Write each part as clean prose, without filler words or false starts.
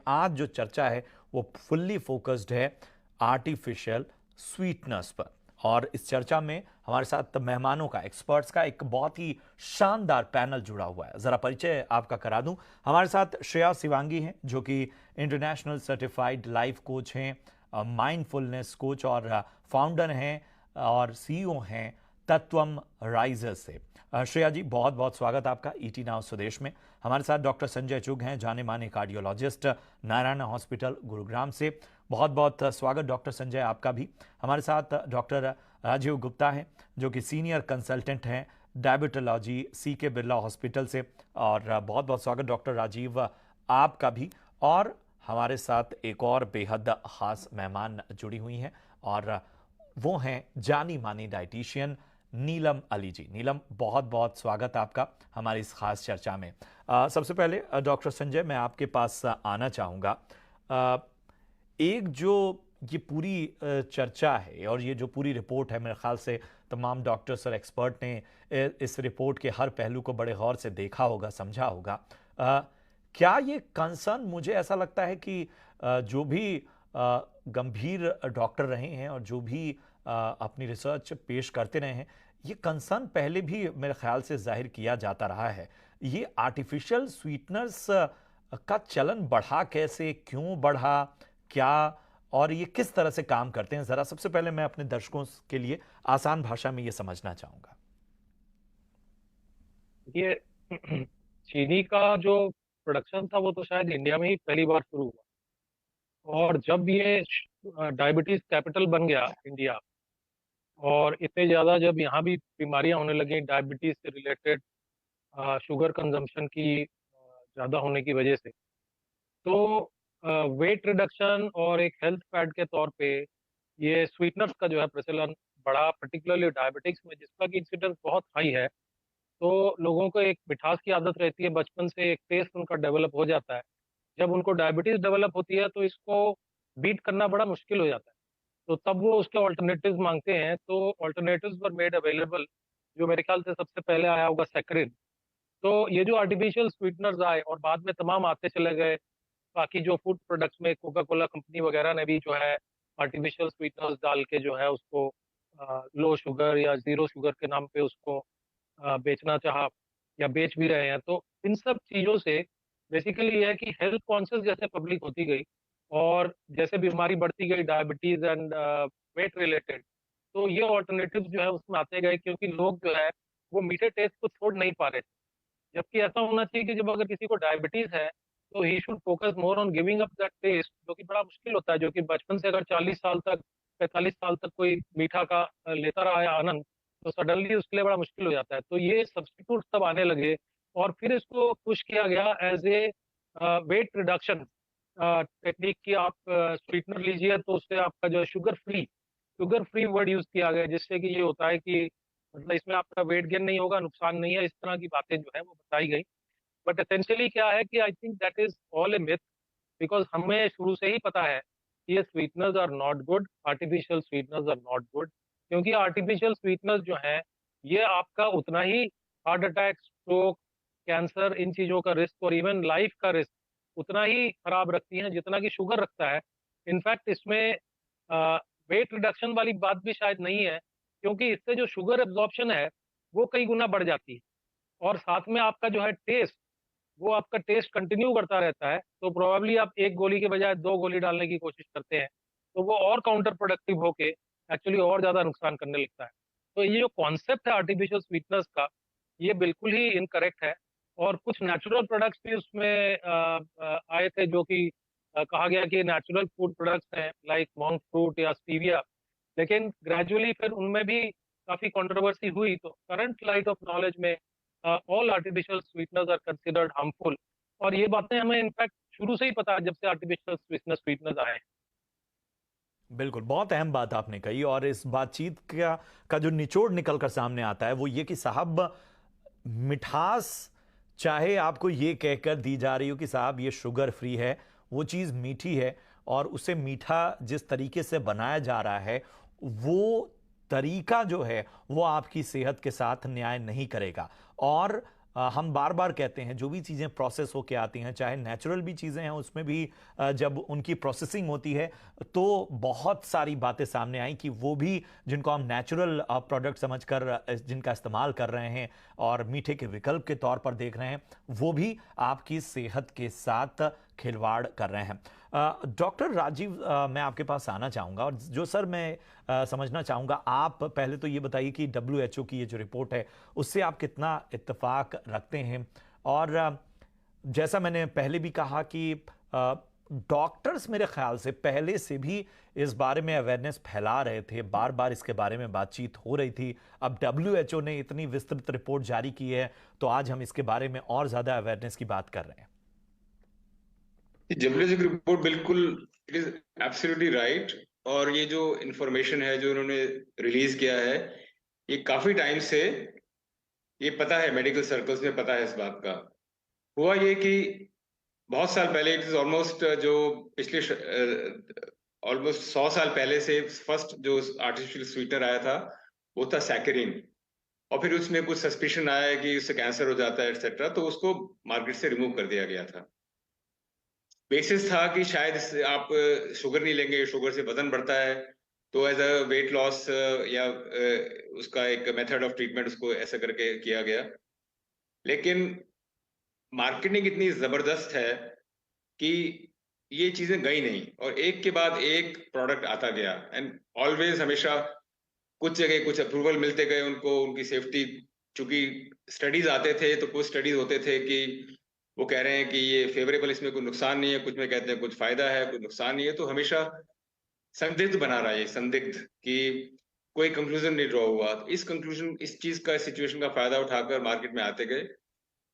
आज जो चर्चा है वो फुल्ली फोकस्ड है आर्टिफिशियल स्वीटनेस पर। और इस चर्चा में हमारे साथ मेहमानों का, एक्सपर्ट्स का एक बहुत ही शानदार पैनल जुड़ा हुआ है। जरा परिचय आपका करा दूं। हमारे साथ श्रेया शिवांगी हैं, जो कि इंटरनेशनल सर्टिफाइड लाइफ कोच हैं, माइंडफुलनेस कोच और फाउंडर हैं और सीईओ हैं तत्वम राइजर्स से। श्रेया जी, बहुत बहुत स्वागत आपका ईटी नाउ स्वदेश में। हमारे साथ डॉक्टर संजय चुग हैं, जाने माने कार्डियोलॉजिस्ट, नारायण हॉस्पिटल गुरुग्राम से। बहुत बहुत स्वागत डॉक्टर संजय आपका भी। हमारे साथ डॉक्टर राजीव गुप्ता हैं, जो कि सीनियर कंसल्टेंट हैं डायबिटोलॉजी सीके बिरला हॉस्पिटल से, और बहुत बहुत स्वागत डॉक्टर राजीव आपका भी। और हमारे साथ एक और बेहद खास मेहमान जुड़ी हुई हैं, और वो हैं जानी मानी डाइटिशियन नीलम अली जी। नीलम, बहुत बहुत स्वागत आपका हमारी इस खास चर्चा में। सबसे पहले डॉक्टर संजय, मैं आपके पास आना चाहूँगा। एक जो ये पूरी चर्चा है और ये जो पूरी रिपोर्ट है, मेरे ख्याल से तमाम डॉक्टर्स और एक्सपर्ट ने इस रिपोर्ट के हर पहलू को बड़े गौर से देखा होगा, समझा होगा। क्या ये कंसर्न, मुझे ऐसा लगता है कि जो भी गंभीर डॉक्टर रहे हैं और जो भी अपनी रिसर्च पेश करते रहे हैं, ये कंसर्न पहले भी मेरे ख्याल से जाहिर किया जाता रहा है। ये आर्टिफिशियल स्वीटनर्स का चलन बढ़ा कैसे, क्यों बढ़ा, क्या, और ये किस तरह से काम करते हैं? जरा सबसे पहले मैं अपने दर्शकों के लिए आसान भाषा में ये समझना चाहूंगा। ये चीनी का जो प्रोडक्शन था वो तो शायद इंडिया में ही पहली बार शुरू हुआ। और जब ये डायबिटीज कैपिटल बन गया इंडिया, और इतने ज़्यादा जब यहाँ भी बीमारियां होने लगी डायबिटीज से रिलेटेड, शुगर कंजम्पशन की ज़्यादा होने की वजह से, तो वेट रिडक्शन और एक हेल्थ फैड के तौर पे ये स्वीटनर्स का जो है प्रचलन बढ़ा, पर्टिकुलरली डायबिटिक्स में, जिसका कि इंसिडेंस बहुत हाई है। तो लोगों को एक मिठास की आदत रहती है, बचपन से एक टेस्ट उनका डेवलप हो जाता है। जब उनको डायबिटीज डेवलप होती है तो इसको बीट करना बड़ा मुश्किल हो जाता है। तो तब वो उसके ऑल्टरनेटिव्स मांगते हैं, तो ऑल्टरनेटिव्स वर मेड अवेलेबल। जो मेरे ख्याल से सबसे पहले आया होगा सैकरिन। तो ये जो आर्टिफिशियल स्वीटनर्स आए और बाद में तमाम आते चले गए, बाकी जो फूड प्रोडक्ट्स में कोका कोला कंपनी वगैरह ने भी जो है आर्टिफिशियल स्वीटनर्स डाल के जो है उसको लो शुगर या जीरो शुगर के नाम पे उसको बेचना चाहा, या बेच भी रहे हैं। तो इन सब चीज़ों से बेसिकली ये है कि हेल्थ कॉन्शियस जैसे पब्लिक होती गई और जैसे बीमारी बढ़ती गई डायबिटीज एंड वेट रिलेटेड, तो ये ऑल्टरनेटिव जो है उसमें आते गए, क्योंकि लोग जो है वो मीठे टेस्ट को छोड़ नहीं पा रहे थे। जबकि ऐसा होना चाहिए कि जब अगर किसी को डायबिटीज है तो he should focus more on giving up that taste, जो कि बड़ा मुश्किल होता है। जो कि बचपन से अगर 40 साल तक, 45 साल तक कोई मीठा का लेता रहा है आनंद, तो सडनली उसके लिए बड़ा मुश्किल हो जाता है। तो ये सब्स्टिट्यूट तब आने लगे और फिर इसको पुश किया गया as a weight reduction technique की। आप स्वीटनर लीजिए तो उससे आपका जो है शुगर फ्री वर्ड यूज किया गया, जिससे कि ये होता है कि मतलब इसमें आपका वेट गेन नहीं होगा, नुकसान नहीं है, इस तरह की बातें जो है वो बताई गई। बट एसेंशियली क्या है कि I think that is all a myth, because हमें शुरू से ही पता है कि ये sweeteners are not good, artificial sweeteners are not good. क्योंकि आर्टिफिशियल स्वीटनर्स जो हैं ये आपका उतना ही हार्ट अटैक, स्ट्रोक, कैंसर, इन चीज़ों का रिस्क और इवन लाइफ का रिस्क उतना ही खराब रखती हैं जितना कि शुगर रखता है। इनफैक्ट इसमें वेट रिडक्शन वाली बात भी शायद नहीं है, क्योंकि इससे जो शुगर एब्जॉर्प्शन है वो कई गुना बढ़ जाती है। और साथ में आपका जो है टेस्ट, वो आपका टेस्ट कंटिन्यू करता रहता है। तो प्रोबेबली आप एक गोली के बजाय दो गोली डालने की कोशिश करते हैं, तो वो और काउंटर प्रोडक्टिव होके एक्चुअली और ज़्यादा नुकसान करने लगता है। तो ये जो कॉन्सेप्ट है आर्टिफिशियल स्वीटनेस का, ये बिल्कुल ही इनकरेक्ट है। और कुछ नेचुरल प्रोडक्ट्स भी उसमें आए थे, जो कि कहा गया कि नेचुरल फूड प्रोडक्ट्स हैं, लाइक मोंक फ्रूट या स्टीविया। लेकिन ग्रेजुअली फिर उनमें भी काफ़ी कंट्रोवर्सी हुई। तो करंट लाइट ऑफ नॉलेज में all artificial sweeteners are considered harmful. और ये बातें हमें इनफैक्ट शुरू से ही पता है, जब से आर्टिफिशियल स्वीटनर्स आए हैं। बिल्कुल, बहुत अहम बात आपने कही, और इस बातचीत का जो निचोड़ निकल कर सामने आता है वो ये कि साहब, मिठास चाहे आपको ये कहकर दी जा रही हो कि साहब ये शुगर फ्री है, वो चीज़ मीठी है, और उसे मीठा जिस तरीके से बनाया जा रहा है वो तरीका जो है वो आपकी सेहत के साथ न्याय नहीं करेगा। और हम बार बार कहते हैं जो भी चीज़ें प्रोसेस होके आती हैं, चाहे नेचुरल भी चीज़ें हैं, उसमें भी जब उनकी प्रोसेसिंग होती है तो बहुत सारी बातें सामने आई कि वो भी जिनको हम नेचुरल प्रोडक्ट समझकर जिनका इस्तेमाल कर रहे हैं और मीठे के विकल्प के तौर पर देख रहे हैं, वो भी आपकी सेहत के साथ खिलवाड़ कर रहे हैं। डॉक्टर राजीव, मैं आपके पास आना चाहूँगा और जो सर मैं समझना चाहूँगा, आप पहले तो ये बताइए कि WHO की ये जो रिपोर्ट है उससे आप कितना इत्तेफाक रखते हैं। और जैसा मैंने पहले भी कहा कि डॉक्टर्स मेरे ख्याल से पहले से भी इस बारे में अवेयरनेस फैला रहे थे, बार बार इसके बारे में बातचीत हो रही थी। अब WHO ने इतनी विस्तृत रिपोर्ट जारी की है तो आज हम इसके बारे में और ज़्यादा अवेयरनेस की बात कर रहे हैं। डब्ल्यूएचओ की रिपोर्ट बिल्कुल, इट इज एब्सोल्युटली राइट। और ये जो इंफॉर्मेशन है जो उन्होंने रिलीज किया है, ये काफी टाइम से ये पता है, मेडिकल सर्कल्स में पता है इस बात का। हुआ ये कि बहुत साल पहले, इट इज ऑलमोस्ट जो पिछले ऑलमोस्ट 100 साल पहले से फर्स्ट जो आर्टिफिशियल स्वीटनर आया था वो था सैकरीन। और फिर उसमें कुछ सस्पिशन आया कि उससे कैंसर हो जाता है एक्सेट्रा, तो उसको मार्केट से रिमूव कर दिया गया था। बेसिस था कि शायद आप शुगर नहीं लेंगे, शुगर से वजन बढ़ता है, तो एज अ वेट लॉस या उसका एक मेथड ऑफ ट्रीटमेंट उसको ऐसा करके किया गया। लेकिन मार्केटिंग इतनी जबरदस्त है कि ये चीजें गई नहीं और एक के बाद एक प्रोडक्ट आता गया। एंड ऑलवेज, हमेशा कुछ जगह कुछ अप्रूवल मिलते गए उनको, उनकी सेफ्टी, चूंकि स्टडीज आते थे तो कुछ स्टडीज होते थे कि वो कह रहे हैं कि ये फेवरेबल, इसमें कोई नुकसान नहीं है, कुछ में कहते हैं कुछ फायदा है, कुछ नुकसान नहीं है। तो हमेशा संदिग्ध बना रहा है, ये संदिग्ध कि कोई कंक्लूजन नहीं ड्रॉ हुआ। इस चीज का, सिचुएशन का फायदा उठाकर मार्केट में आते गए।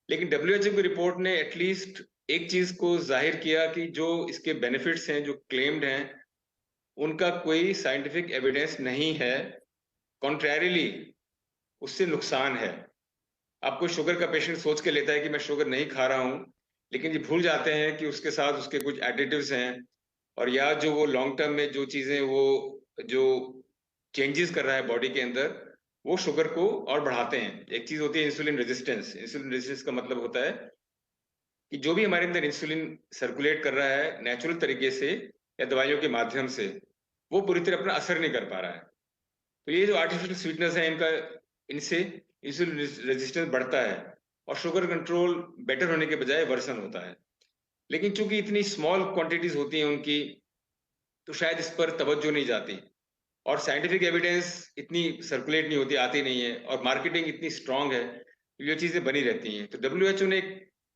लेकिन डब्ल्यूएचओ की रिपोर्ट ने एटलीस्ट एक चीज को जाहिर किया कि जो इसके बेनिफिट्स हैं, जो क्लेम्ड हैं, उनका कोई साइंटिफिक एविडेंस नहीं है। कॉन्ट्रैरिली उससे नुकसान है। आपको शुगर का पेशेंट सोच के लेता है कि मैं शुगर नहीं खा रहा हूं, लेकिन ये भूल जाते हैं कि उसके साथ उसके कुछ एडिटिव्स हैं, और या जो वो लॉन्ग टर्म में जो चीजें वो जो चेंजेस कर रहा है बॉडी के अंदर, वो शुगर को और बढ़ाते हैं। एक चीज होती है इंसुलिन रेजिस्टेंस। इंसुलिन रेजिस्टेंस का मतलब होता है कि जो भी हमारे अंदर इंसुलिन सर्कुलेट कर रहा है नेचुरल तरीके से या दवाइयों के माध्यम से, वो पूरी तरह अपना असर नहीं कर पा रहा है। तो ये जो आर्टिफिशियल स्वीटनेस है, इनसे इंसुलिन रेजिस्टेंस बढ़ता है और शुगर कंट्रोल बेटर होने के बजाय वर्सन होता है। लेकिन चूंकि इतनी स्मॉल क्वांटिटीज होती हैं उनकी, तो शायद इस पर तवज्जो नहीं जाती और साइंटिफिक एविडेंस इतनी सर्कुलेट नहीं होती, आती नहीं है, और मार्केटिंग इतनी स्ट्रांग है, तो ये चीजें बनी रहती हैं। तो डब्ल्यूएचओ ने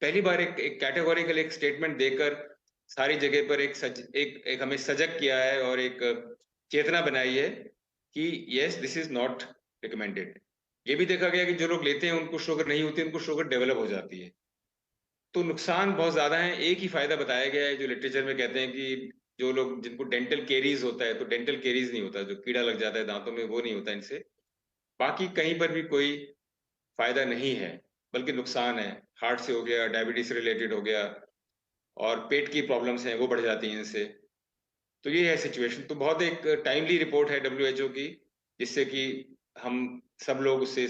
पहली बार एक कैटेगोरिकल एक स्टेटमेंट देकर सारी जगह पर एक हमें सजग किया है और एक चेतना बनाई है कि yes, this is not recommended. ये भी देखा गया कि जो लोग लेते हैं उनको शुगर नहीं होती, उनको शुगर डेवलप हो जाती है। तो नुकसान बहुत ज्यादा है। एक ही फायदा बताया गया है जो लिटरेचर में कहते हैं कि जो लोग, जिनको डेंटल केरीज होता है, तो डेंटल केरीज नहीं होता, जो कीड़ा लग जाता है दांतों में, वो नहीं होता इनसे। बाकी कहीं पर भी कोई फायदा नहीं है, बल्कि नुकसान है। हार्ट से हो गया, डायबिटीज से रिलेटेड हो गया, और पेट की प्रॉब्लम्स हैं वो बढ़ जाती हैं इनसे। तो ये है सिचुएशन। तो बहुत एक टाइमली रिपोर्ट है डब्ल्यूएचओ की, जिससे कि हम सब लोग उससे,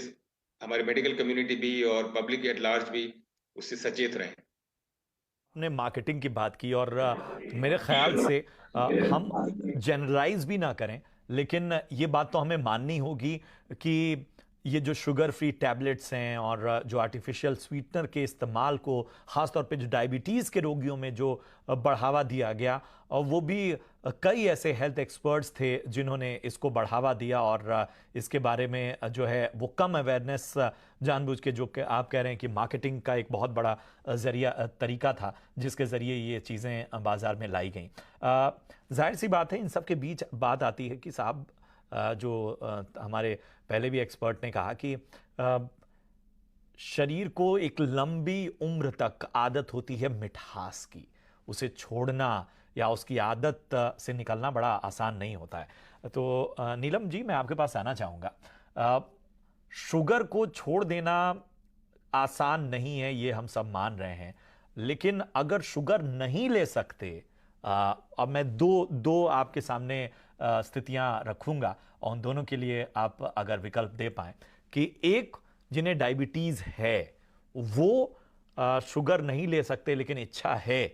हमारे मेडिकल कम्युनिटी भी और पब्लिक एट लार्ज भी उससे सचेत रहें। आपने मार्केटिंग की बात की और मेरे ख्याल से हम जनरलाइज भी ना करें, लेकिन ये बात तो हमें माननी होगी कि ये जो शुगर फ्री टैबलेट्स हैं और जो आर्टिफिशियल स्वीटनर के इस्तेमाल को ख़ास तौर पे जो डायबिटीज़ के रोगियों में जो बढ़ावा दिया गया, और वो भी कई ऐसे हेल्थ एक्सपर्ट्स थे जिन्होंने इसको बढ़ावा दिया, और इसके बारे में जो है वो कम अवेयरनेस जानबूझ के, जो कि आप कह रहे हैं कि मार्केटिंग का एक बहुत बड़ा ज़रिया तरीका था जिसके ज़रिए ये चीज़ें बाज़ार में लाई गई। जाहिर सी बात है, इन सब के बीच बात आती है कि साहब, जो हमारे पहले भी एक्सपर्ट ने कहा कि शरीर को एक लंबी उम्र तक आदत होती है मिठास की, उसे छोड़ना या उसकी आदत से निकलना बड़ा आसान नहीं होता है। तो नीलम जी, मैं आपके पास आना चाहूँगा। शुगर को छोड़ देना आसान नहीं है, ये हम सब मान रहे हैं, लेकिन अगर शुगर नहीं ले सकते, अब मैं दो आपके सामने स्थितियां रखूंगा और उन दोनों के लिए आप अगर विकल्प दे पाएं कि एक, जिन्हें डायबिटीज है वो शुगर नहीं ले सकते लेकिन इच्छा है,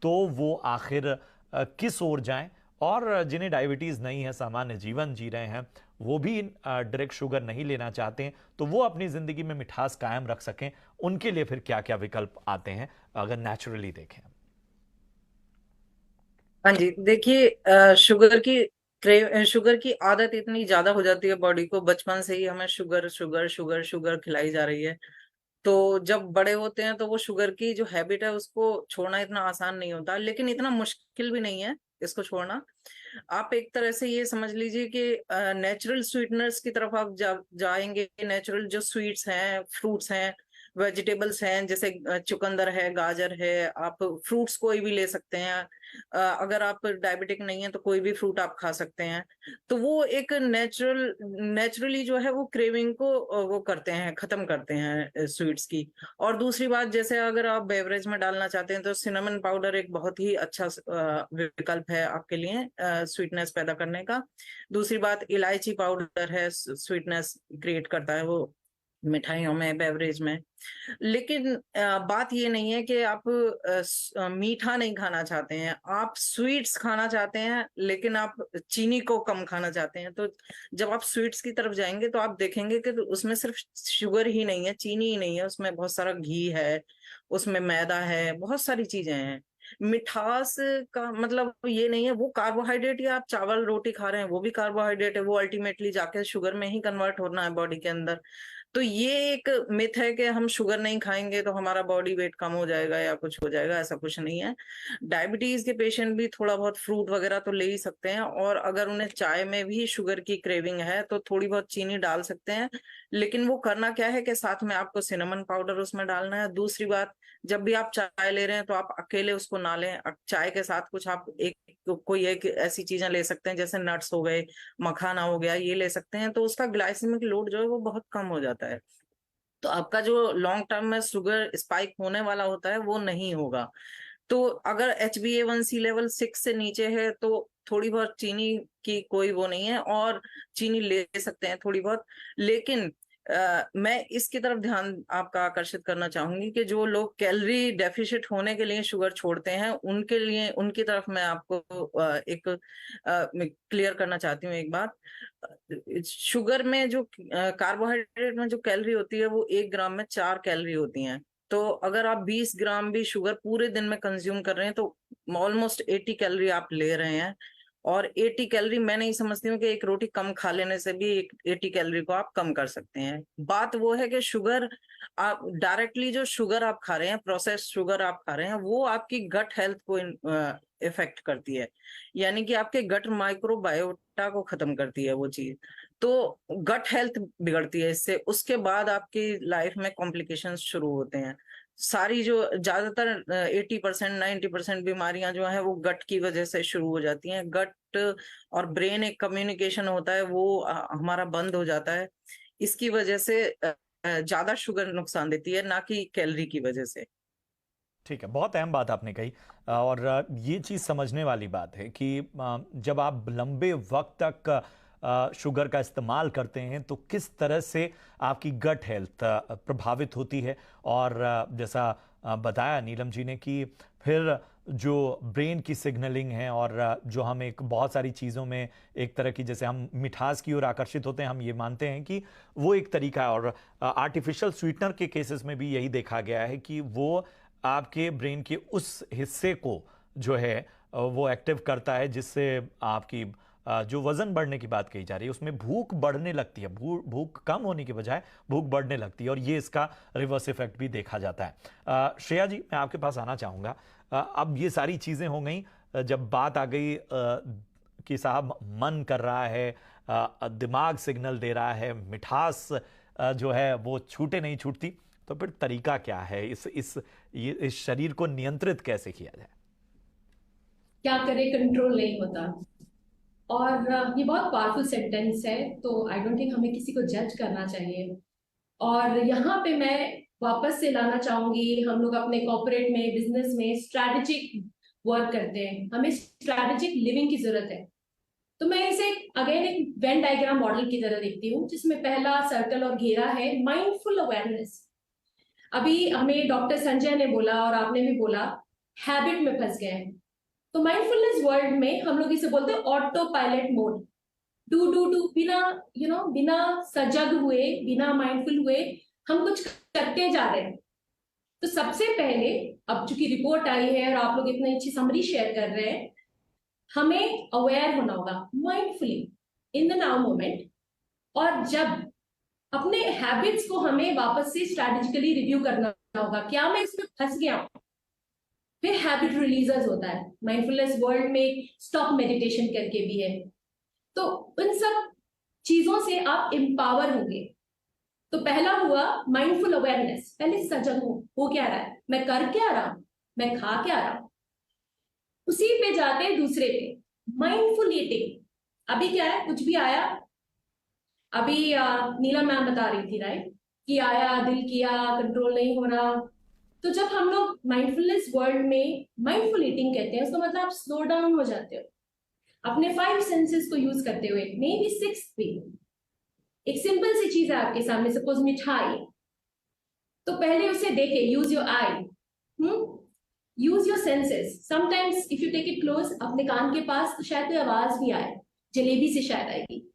तो वो आखिर किस ओर जाएं? और जिन्हें डायबिटीज़ नहीं है, सामान्य जीवन जी रहे हैं, वो भी डायरेक्ट शुगर नहीं लेना चाहते हैं, तो वो अपनी ज़िंदगी में मिठास कायम रख सकें, उनके लिए फिर क्या क्या विकल्प आते हैं अगर नेचुरली देखें? हाँ जी, देखिए शुगर की आदत इतनी ज्यादा हो जाती है बॉडी को, बचपन से ही हमें शुगर शुगर शुगर शुगर खिलाई जा रही है। तो जब बड़े होते हैं तो वो शुगर की जो हैबिट है उसको छोड़ना इतना आसान नहीं होता, लेकिन इतना मुश्किल भी नहीं है इसको छोड़ना। आप एक तरह से ये समझ लीजिए कि नेचुरल स्वीटनर्स की तरफ आप जाएंगे। नेचुरल जो स्वीट्स हैं, फ्रूट्स हैं, वेजिटेबल्स हैं, जैसे चुकंदर है, गाजर है, आप फ्रूट्स कोई भी ले सकते हैं। अगर आप डायबिटिक नहीं है तो कोई भी फ्रूट आप खा सकते हैं। तो वो एक नेचुरली जो है वो क्रेविंग को वो करते हैं, खत्म करते हैं स्वीट्स की। और दूसरी बात, जैसे अगर आप बेवरेज में डालना चाहते हैं तो सिनेमन पाउडर एक बहुत ही अच्छा विकल्प है आपके लिए स्वीटनेस पैदा करने का। दूसरी बात, इलायची पाउडर है, स्वीटनेस क्रिएट करता है वो मिठाइयों में, बेवरेज में। लेकिन बात ये नहीं है कि आप मीठा नहीं खाना चाहते हैं, आप स्वीट्स खाना चाहते हैं, लेकिन आप चीनी को कम खाना चाहते हैं। तो जब आप स्वीट्स की तरफ जाएंगे तो आप देखेंगे कि तो उसमें सिर्फ शुगर ही नहीं है, चीनी ही नहीं है, उसमें बहुत सारा घी है, उसमें मैदा है, बहुत सारी चीजें हैं। मिठास का मतलब ये नहीं है वो कार्बोहाइड्रेट, या आप चावल रोटी खा रहे हैं वो भी कार्बोहाइड्रेट है, वो अल्टीमेटली जाके शुगर में ही कन्वर्ट होना है बॉडी के अंदर। तो ये एक मिथ है कि हम शुगर नहीं खाएंगे तो हमारा बॉडी वेट कम हो जाएगा या कुछ हो जाएगा, ऐसा कुछ नहीं है। डायबिटीज के पेशेंट भी थोड़ा बहुत फ्रूट वगैरह तो ले ही सकते हैं, और अगर उन्हें चाय में भी शुगर की क्रेविंग है तो थोड़ी बहुत चीनी डाल सकते हैं। लेकिन वो करना क्या है कि साथ में आपको सिनेमन पाउडर उसमें डालना है। दूसरी बात, जब भी आप चाय ले रहे हैं तो आप अकेले उसको ना लें, चाय के साथ कुछ आप कोई एक ऐसी चीजें ले सकते हैं, जैसे नट्स हो गए, मखाना हो गया, ये ले सकते हैं। तो उसका ग्लाइसेमिक लोड जो है वो बहुत कम हो जाता है। तो आपका जो लॉन्ग टर्म में शुगर स्पाइक होने वाला होता है वो नहीं होगा। तो अगर HbA1c लेवल 6 से नीचे है तो थोड़ी बहुत चीनी की कोई वो नहीं है, और चीनी ले सकते हैं थोड़ी बहुत। लेकिन मैं इसकी तरफ ध्यान आपका आकर्षित करना चाहूंगी कि जो लोग कैलोरी डेफिशिट होने के लिए शुगर छोड़ते हैं, उनके लिए, उनकी तरफ मैं आपको एक क्लियर करना चाहती हूँ एक बात। शुगर में जो कार्बोहाइड्रेट में जो कैलोरी होती है वो 1 ग्राम में 4 कैलोरी होती हैं। तो अगर आप 20 ग्राम भी शुगर पूरे दिन में कंज्यूम कर रहे हैं तो ऑलमोस्ट 80 कैलोरी आप ले रहे हैं। और 80 कैलोरी मैं नहीं समझती हूँ कि एक रोटी कम खा लेने से भी 80 कैलोरी को आप कम कर सकते हैं। बात वो है कि शुगर, आप डायरेक्टली जो शुगर आप खा रहे हैं, प्रोसेस्ड शुगर आप खा रहे हैं, वो आपकी गट हेल्थ को इफेक्ट करती है, यानी कि आपके गट माइक्रोबायोटा को खत्म करती है वो चीज। तो गट हेल्थ बिगड़ती है इससे, उसके बाद आपकी लाइफ में कॉम्प्लिकेशंस शुरू होते हैं। सारी जो ज्यादातर 80% 90% बीमारियां जो है वो गट की वजह से शुरू हो जाती हैं। गट और ब्रेन एक कम्युनिकेशन होता है वो हमारा बंद हो जाता है। इसकी वजह से ज्यादा शुगर नुकसान देती है, ना कि कैलोरी की वजह से। ठीक है, बहुत अहम बात आपने कही। और ये चीज़ समझने वाली बात है कि जब आप लंबे वक्त तक शुगर का इस्तेमाल करते हैं तो किस तरह से आपकी गट हेल्थ प्रभावित होती है। और जैसा बताया नीलम जी ने कि फिर जो ब्रेन की सिग्नलिंग है, और जो हम एक बहुत सारी चीज़ों में एक तरह की, जैसे हम मिठास की ओर आकर्षित होते हैं, हम ये मानते हैं कि वो एक तरीका है। और आर्टिफिशियल स्वीटनर के केसेस में भी यही देखा गया है कि वो आपके ब्रेन के उस हिस्से को जो है वो एक्टिव करता है, जिससे आपकी जो वजन बढ़ने की बात कही जा रही है उसमें भूख बढ़ने लगती है, भूख कम होने की बजाय भूख बढ़ने लगती है, और ये इसका रिवर्स इफेक्ट भी देखा जाता है। श्रेया जी, मैं आपके पास आना चाहूँगा। अब ये सारी चीज़ें हो गई, जब बात आ गई कि साहब मन कर रहा है, दिमाग सिग्नल दे रहा है, मिठास जो है वो छूटे नहीं छूटती, तो फिर तरीका क्या है, इस शरीर को नियंत्रित कैसे किया जाए? क्या करे, कंट्रोल नहीं होता। और ये बहुत पावरफुल सेंटेंस है, तो आई डोंट थिंक हमें किसी को जज करना चाहिए। और यहाँ पे मैं वापस से लाना चाहूंगी, हम लोग अपने कॉर्पोरेट में, बिजनेस में स्ट्रैटेजिक वर्क करते हैं, हमें स्ट्रैटेजिक लिविंग की जरूरत है। तो मैं इसे अगेन एक वेन डायग्राम मॉडल की तरह देखती हूँ, जिसमें पहला सर्कल और घेरा है माइंडफुल अवेयरनेस। अभी हमें डॉक्टर संजय ने बोला और आपने भी बोला, हैबिट में फंस गए हैं। तो माइंडफुलनेस वर्ल्ड में हम लोग इसे बोलते हैं ऑटो पायलट मोड। डू बिना बिना सजग हुए, बिना माइंडफुल हुए हम कुछ करते जा रहे हैं। तो सबसे पहले, अब चूंकि रिपोर्ट आई है और आप लोग इतनी अच्छी समरी शेयर कर रहे हैं, हमें अवेयर होना होगा mindfully in the now moment. और जब अपने हैबिट्स को हमें वापस से स्ट्रैटेजिकली रिव्यू करना होगा, क्या मैं इसमें फंस गया हूं। फिर हैबिट रिलीजर्स होता है माइंडफुलनेस वर्ल्ड में, स्टॉप मेडिटेशन करके भी है। तो उन सब चीजों से आप एम्पावर होंगे। तो पहला हुआ माइंडफुल अवेयरनेस, पहले सजग हो क्या रहा है, मैं कर क्या रहा हूं, मैं खा क्या रहा हूं। उसी पे जाते हैं दूसरे पे, माइंडफुल ईटिंग। अभी क्या है, कुछ भी आया, अभी नीला मैम बता रही थी राइट, कि आया, दिल किया, कंट्रोल नहीं हो रहा। तो जब हम लोग माइंडफुलनेस वर्ल्ड में माइंडफुल ईटिंग कहते हैं, उसका मतलब आप स्लो डाउन हो जाते हो अपने 5 सेंसेस को यूज करते हुए, मे बी 6 भी। एक सिंपल सी चीज है आपके सामने, सपोज मिठाई, तो पहले उसे देखे, use your eye, use your senses. Sometimes if you take it close अपने कान के पास, तो शायद कोई आवाज भी आए, जलेबी से शायद आएगी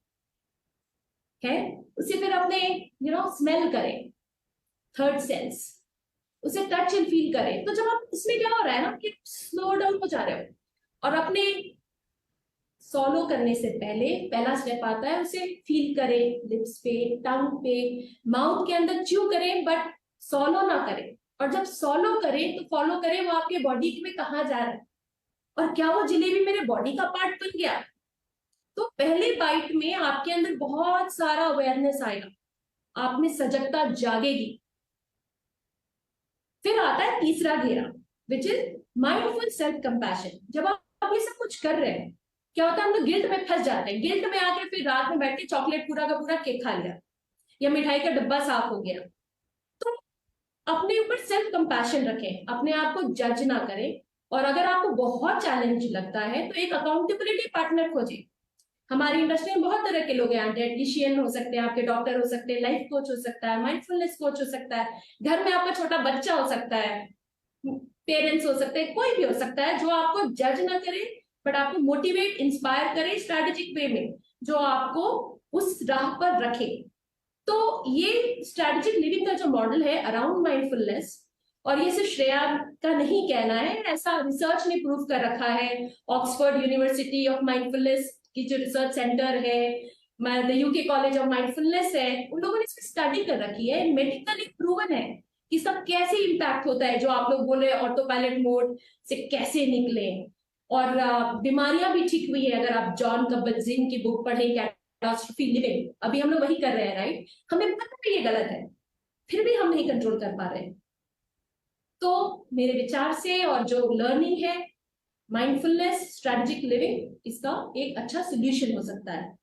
है। उसे फिर अपने स्मेल करें, थर्ड सेंस, उसे टच एंड फील करें। तो जब आप इसमें क्या हो रहा है ना कि स्लो डाउन हो जा रहे हो, और अपने सॉलो करने से पहले पहला स्टेप आता है, उसे फील करें, लिप्स पे, टंग पे, माउथ के अंदर च्यू करें, बट सॉलो ना करें। और जब सॉलो करें तो फॉलो करें वो आपके बॉडी में कहाँ जा रहा है, और क्या वो जलेबी मेरे बॉडी का पार्ट बन गया। तो पहले बाइट में आपके अंदर बहुत सारा अवेयरनेस आएगा, आप में सजगता जागेगी। फिर आता है तीसरा घेरा, which is mindful self compassion. जब आप ये सब कुछ कर रहे हैं, क्या होता है, हम लोग गिल्ट में फंस जाते हैं। गिल्ट में आके फिर रात में बैठ के चॉकलेट पूरा का पूरा केक खा लिया, या मिठाई का डब्बा साफ हो गया। तो अपने ऊपर सेल्फ कंपैशन रखें, अपने आप को जज ना करें। और अगर आपको बहुत चैलेंज लगता है तो एक अकाउंटेबिलिटी पार्टनर खोजें। हमारी इंडस्ट्री में बहुत तरह के लोग हैं, डायटिशियन हो सकते हैं, आपके डॉक्टर हो सकते हैं, लाइफ कोच हो सकता है, माइंडफुलनेस कोच हो सकता है, घर में आपका छोटा बच्चा हो सकता है, पेरेंट्स हो सकते हैं, कोई भी हो सकता है जो आपको जज ना करे, बट आपको मोटिवेट, इंस्पायर करे स्ट्रैटेजिक वे में, जो आपको उस राह पर रखे। तो ये स्ट्रैटेजिक लिविंग का जो मॉडल है अराउंड माइंडफुलनेस, और ये सिर्फ श्रेया का नहीं कहना है, ऐसा रिसर्च ने प्रूव कर रखा है। ऑक्सफोर्ड यूनिवर्सिटी ऑफ माइंडफुलनेस की जो रिसर्च सेंटर है, यूके कॉलेज ऑफ माइंडफुलनेस है, उन लोगों ने इसमें स्टडी कर रखी है, मेडिकली प्रूवन है कि सब कैसे इंपैक्ट होता है। जो आप लोग बोले ऑटो पायलट मोड से कैसे निकले, और बीमारियां भी ठीक हुई है। अगर आप जॉन कब्बत-जिन की बुक पढ़ें, कैटास्ट्रोफी लिविंग, अभी हम लोग वही कर रहे हैं राइट। हमें पता है ये गलत है, फिर भी हम नहीं कंट्रोल कर पा रहे। तो मेरे विचार से और जो लर्निंग है, माइंडफुलनेस स्ट्रैटेजिक लिविंग इसका एक अच्छा सोल्यूशन हो सकता है।